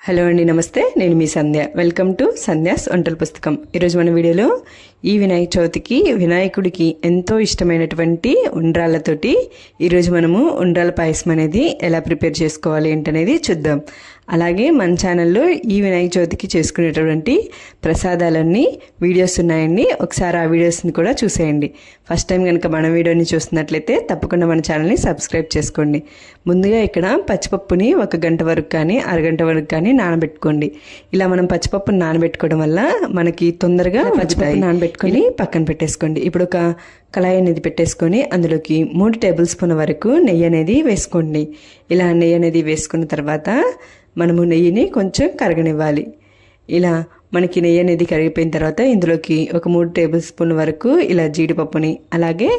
Hello అండి, నమస్తే. నేను మీ సంధ్య. వెల్కమ్ టు సంధ్యాస్ వంటల పుస్తకం. ఈరోజు మన వీడియోలో ఈ వినాయక చవితికి వినాయకుడికి ఎంతో ఇష్టమైనటువంటి ఉండ్రాళ్ళతోటి ఈరోజు మనము ఉండ్రాళ్ళ పాయసం అనేది ఎలా ప్రిపేర్ చేసుకోవాలి ఏంటనేది చూద్దాం. అలాగే మన ఛానల్లో ఈ వినాయక చవితికి చేసుకునేటువంటి ప్రసాదాలన్నీ వీడియోస్ ఉన్నాయండి. ఒకసారి ఆ వీడియోస్ని కూడా చూసేయండి. ఫస్ట్ టైం కనుక మన వీడియోని చూస్తున్నట్లయితే తప్పకుండా మన ఛానల్ని సబ్స్క్రైబ్ చేసుకోండి. ముందుగా ఇక్కడ పచ్చిపప్పుని 1 గంట వరకు కానీ అరగంట వరకు కానీ నానబెట్టుకోండి. ఇలా మనం పచ్చిపప్పుని నానబెట్టుకోవడం వల్ల మనకి తొందరగా పచ్చిపప్పు నానబెట్టుకొని పక్కన పెట్టేసుకోండి. ఇప్పుడు ఒక కళాయి అనేది పెట్టేసుకొని అందులోకి 3 టేబుల్ స్పూన్ వరకు నెయ్యి అనేది వేసుకోండి. ఇలా నెయ్యి అనేది వేసుకున్న తర్వాత మనము నెయ్యిని కొంచెం కరగనివ్వాలి. ఇలా మనకి నెయ్యి అనేది కరిగిపోయిన తర్వాత ఇందులోకి ఒక 3 టేబుల్ స్పూన్ వరకు ఇలా జీడిపప్పుని, అలాగే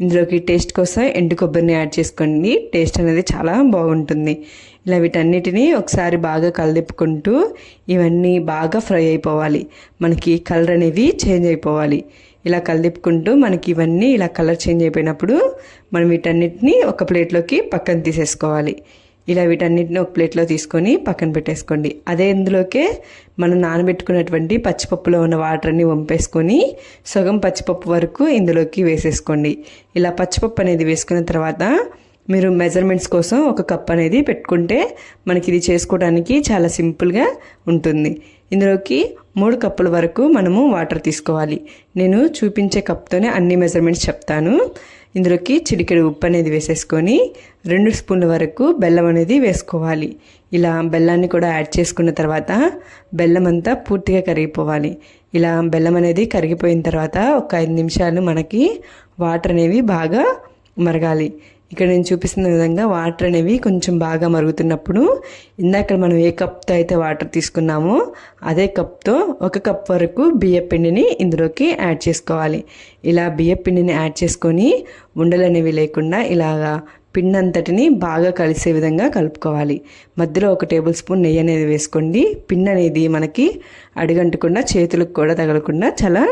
ఇందులోకి టేస్ట్ కోసం ఎండు కొబ్బరిని యాడ్ చేసుకోండి. టేస్ట్ అనేది చాలా బాగుంటుంది. ఇలా వీటన్నిటిని ఒకసారి బాగా కలదిప్పుకుంటూ ఇవన్నీ బాగా ఫ్రై అయిపోవాలి. మనకి కలర్ అనేవి చేంజ్ అయిపోవాలి. ఇలా కలదిప్పుకుంటూ మనకి ఇవన్నీ ఇలా కలర్ చేంజ్ అయిపోయినప్పుడు మనం వీటన్నిటిని ఒక ప్లేట్లోకి పక్కన తీసేసుకోవాలి. ఇలా వీటన్నిటిని ఒక ప్లేట్లో తీసుకొని పక్కన పెట్టేసుకోండి. అదే ఇందులోకే మనం నానబెట్టుకున్నటువంటి పచ్చిపప్పులో ఉన్న వాటర్ అన్ని వంపేసుకొని సగం పచ్చిపప్పు వరకు ఇందులోకి వేసేసుకోండి. ఇలా పచ్చిపప్పు అనేది వేసుకున్న తర్వాత మీరు మెజర్మెంట్స్ కోసం ఒక కప్ అనేది పెట్టుకుంటే మనకి ఇది చేసుకోవడానికి చాలా సింపుల్గా ఉంటుంది. ఇందులోకి 3 కప్పుల వరకు మనము వాటర్ తీసుకోవాలి. నేను చూపించే కప్తోనే అన్ని మెజర్మెంట్స్ చెప్తాను. ఇందులోకి చిటికెడు ఉప్పు అనేది వేసేసుకొని 2 స్పూన్ల వరకు బెల్లం అనేది వేసుకోవాలి. ఇలా బెల్లాన్ని కూడా యాడ్ చేసుకున్న తర్వాత బెల్లం అంతా పూర్తిగా కరిగిపోవాలి. ఇలా బెల్లం అనేది కరిగిపోయిన తర్వాత ఒక 5 నిమిషాలు మనకి వాటర్ అనేవి బాగా మరగాలి. ఇక్కడ నేను చూపిస్తున్న విధంగా వాటర్ అనేవి కొంచెం బాగా మరుగుతున్నప్పుడు ఇందాక మనం ఏ కప్తో అయితే వాటర్ తీసుకున్నామో అదే కప్తో 1 కప్ వరకు బియ్యం పిండిని ఇందులోకి యాడ్ చేసుకోవాలి. ఇలా బియ్యం పిండిని యాడ్ చేసుకొని ఉండలు అనేవి లేకుండా ఇలాగా పిండి అంతటిని బాగా కలిసే విధంగా కలుపుకోవాలి. మధ్యలో 1 టేబుల్ స్పూన్ నెయ్యి అనేది వేసుకోండి. పిండి అనేది మనకి అడుగంటకుండా చేతులకు కూడా తగలకుండా చాలా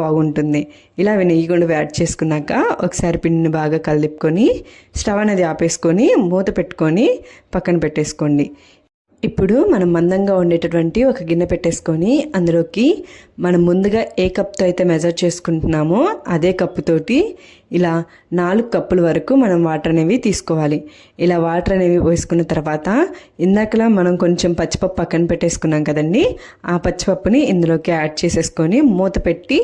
బాగుంటుంది. ఇలా నెయ్యి కూడా యాడ్ చేసుకున్నాక ఒకసారి పిండిని బాగా కలిపుకొని స్టవ్ అనేది ఆపేసుకొని మూత పెట్టుకొని పక్కన పెట్టేసుకోండి. ఇప్పుడు మనం మందంగా ఉండేటటువంటి ఒక గిన్నె పెట్టేసుకొని అందులోకి మనం ముందుగా ఏ కప్తో అయితే మెజర్ చేసుకుంటున్నామో అదే కప్పుతోటి ఇలా 4 కప్పుల వరకు మనం వాటర్ అనేవి తీసుకోవాలి. ఇలా వాటర్ అనేవి వేసుకున్న తర్వాత ఇందాకలా మనం కొంచెం పచ్చిపప్పు పక్కన పెట్టేసుకున్నాం కదండి, ఆ పచ్చిపప్పుని ఇందులోకి యాడ్ చేసేసుకొని మూత పెట్టి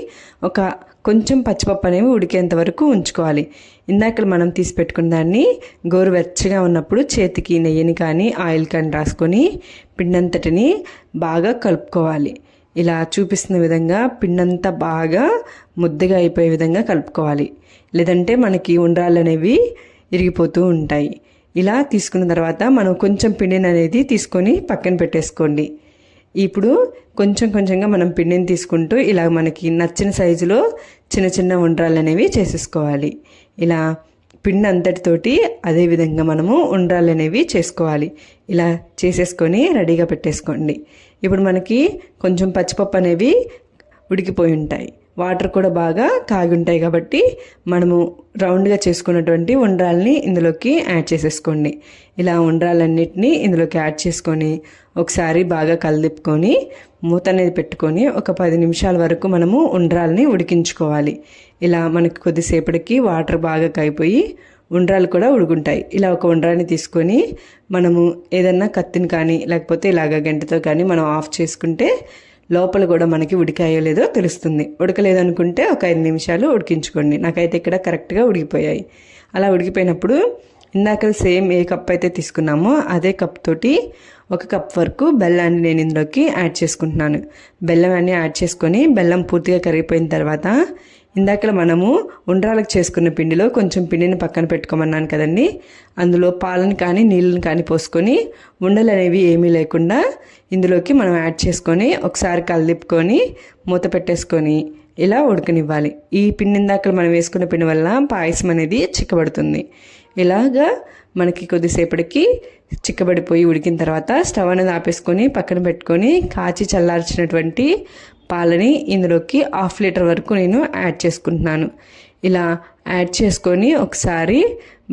ఒక కొంచెం పచ్చిపప్పు అనేవి ఉడికేంత వరకు ఉంచుకోవాలి. ఇందాక మనం తీసి పెట్టుకున్న దాన్ని గోరువెచ్చగా ఉన్నప్పుడు చేతికి నెయ్యిని కానీ ఆయిల్ కానీ రాసుకొని పిండంతటిని బాగా కలుపుకోవాలి. ఇలా చూపిస్తున్న విధంగా పిండంతా బాగా ముద్దగా అయిపోయే విధంగా కలుపుకోవాలి. లేదంటే మనకి ఉండ్రాళ్ళు అనేవి ఇరిగిపోతూ ఉంటాయి. ఇలా తీసుకున్న తర్వాత మనం కొంచెం పిండిని అనేది తీసుకొని పక్కన పెట్టేసుకోండి. ఇప్పుడు కొంచెం కొంచెంగా మనం పిండిని తీసుకుంటూ ఇలా మనకి నచ్చిన సైజులో చిన్న చిన్న ఉండ్రాళ్ళు అనేవి చేసేసుకోవాలి. ఇలా పిండి అంతటితోటి అదే విధంగా మనము ఉండ్రాళ్ళు అనేవి చేసుకోవాలి. ఇలా చేసేసుకొని రెడీగా పెట్టేసుకోండి. ఇప్పుడు మనకి కొంచెం పచ్చిపప్పు అనేవి ఉడికిపోయి ఉంటాయి, వాటర్ కూడా బాగా కాగి ఉంటాయి కాబట్టి మనము రౌండ్గా చేసుకున్నటువంటి ఉండ్రాళ్ళని ఇందులోకి యాడ్ చేసేసుకోండి. ఇలా ఉండ్రాళ్ళన్నిటినీ ఇందులోకి యాడ్ చేసుకొని ఒకసారి బాగా కలదిప్పుకొని మూత అనేది పెట్టుకొని ఒక 10 నిమిషాల వరకు మనము ఉండ్రాళ్ళని ఉడికించుకోవాలి. ఇలా మనకి కొద్దిసేపటికి వాటర్ బాగా కాగిపోయి ఉండ్రాళ్ళు కూడా ఉడుకుంటాయి. ఇలా ఒక ఉండ్రాన్ని తీసుకొని మనము ఏదన్నా కత్తిని కానీ లేకపోతే ఇలాగ గంటతో కానీ మనం ఆఫ్ చేసుకుంటే లోపల కూడా మనకి ఉడికాయో లేదో తెలుస్తుంది. ఉడకలేదనుకుంటే ఒక 5 నిమిషాలు ఉడికించుకోండి. నాకైతే ఇక్కడ కరెక్ట్గా ఉడికిపోయాయి. అలా ఉడికిపోయినప్పుడు ఇందాక సేమ్ ఏ కప్ అయితే తీసుకున్నామో అదే కప్ తోటి 1 కప్ వరకు బెల్లాన్ని నేను ఇందులోకి యాడ్ చేసుకుంటున్నాను. బెల్లం అన్నీ యాడ్ చేసుకొని బెల్లం పూర్తిగా కరిగిపోయిన తర్వాత ఇందాక మనము ఉండ్రాలకు చేసుకున్న పిండిలో కొంచెం పిండిని పక్కన పెట్టుకోమన్నాను కదండి, అందులో పాలను కానీ నీళ్ళని కానీ పోసుకొని ఉండలు అనేవి ఏమీ లేకుండా ఇందులోకి మనం యాడ్ చేసుకొని ఒకసారి కలదిప్పుకొని మూత పెట్టేసుకొని ఇలా ఉడకనివ్వాలి. ఈ పిండి ఇందాక మనం వేసుకున్న పిండి వల్ల పాయసం అనేది చిక్కబడుతుంది. ఇలాగా మనకి కొద్దిసేపటికి చిక్కబడిపోయి ఉడికిన తర్వాత స్టవ్ అనేది ఆపేసుకొని పక్కన పెట్టుకొని కాచి చల్లార్చినటువంటి పాలని ఇందులోకి 1/2 లీటర్ వరకు నేను యాడ్ చేసుకుంటున్నాను. ఇలా యాడ్ చేసుకొని ఒకసారి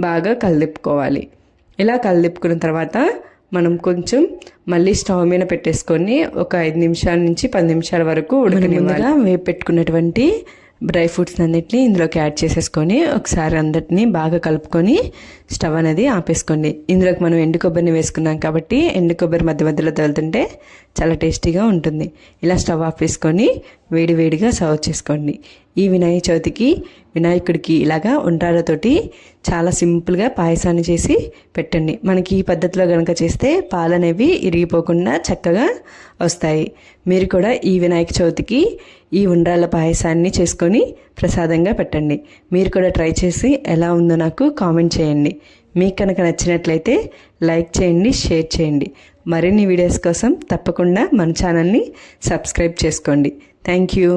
బాగా కలదిప్పుకోవాలి. ఇలా కలదిప్పుకున్న తర్వాత మనం కొంచెం మళ్ళీ స్టవ్ మీద పెట్టేసుకొని ఒక 5 నిమిషాల నుంచి 10 నిమిషాల వరకు ఉడకనివ్వాలి. వేపు పెట్టుకున్నటువంటి డ్రై ఫ్రూట్స్ అన్నిటిని ఇందులోకి యాడ్ చేసేసుకొని ఒకసారి అందరినీ బాగా కలుపుకొని స్టవ్ అనేది ఆపేసుకోండి. ఇందులోకి మనం ఎండు కొబ్బరిని వేసుకున్నాం కాబట్టి ఎండు కొబ్బరి మధ్య మధ్యలో తగులుతుంటే చాలా టేస్టీగా ఉంటుంది. ఇలా స్టవ్ ఆపేసుకొని వేడివేడిగా సర్వ్ చేసుకోండి. ఈ వినాయక చవితికి వినాయకుడికి ఇలాగా ఉండ్రాళ్ళతోటి చాలా సింపుల్గా పాయసాన్ని చేసి పెట్టండి. మనకి ఈ పద్ధతిలో కనుక చేస్తే పాలనేవి ఇరిగిపోకుండా చక్కగా వస్తాయి. మీరు కూడా ఈ వినాయక చవితికి ఈ ఉండ్రాళ్ళ పాయసాన్ని చేసుకొని ప్రసాదంగా పెట్టండి. మీరు కూడా ట్రై చేసి ఎలా ఉందో నాకు కామెంట్ చేయండి. మీకు కనుక నచ్చినట్లయితే లైక్ చేయండి, షేర్ చేయండి. మరిన్ని వీడియోస్ కోసం తప్పకుండా మన ఛానల్ని సబ్స్క్రైబ్ చేసుకోండి. Thank you.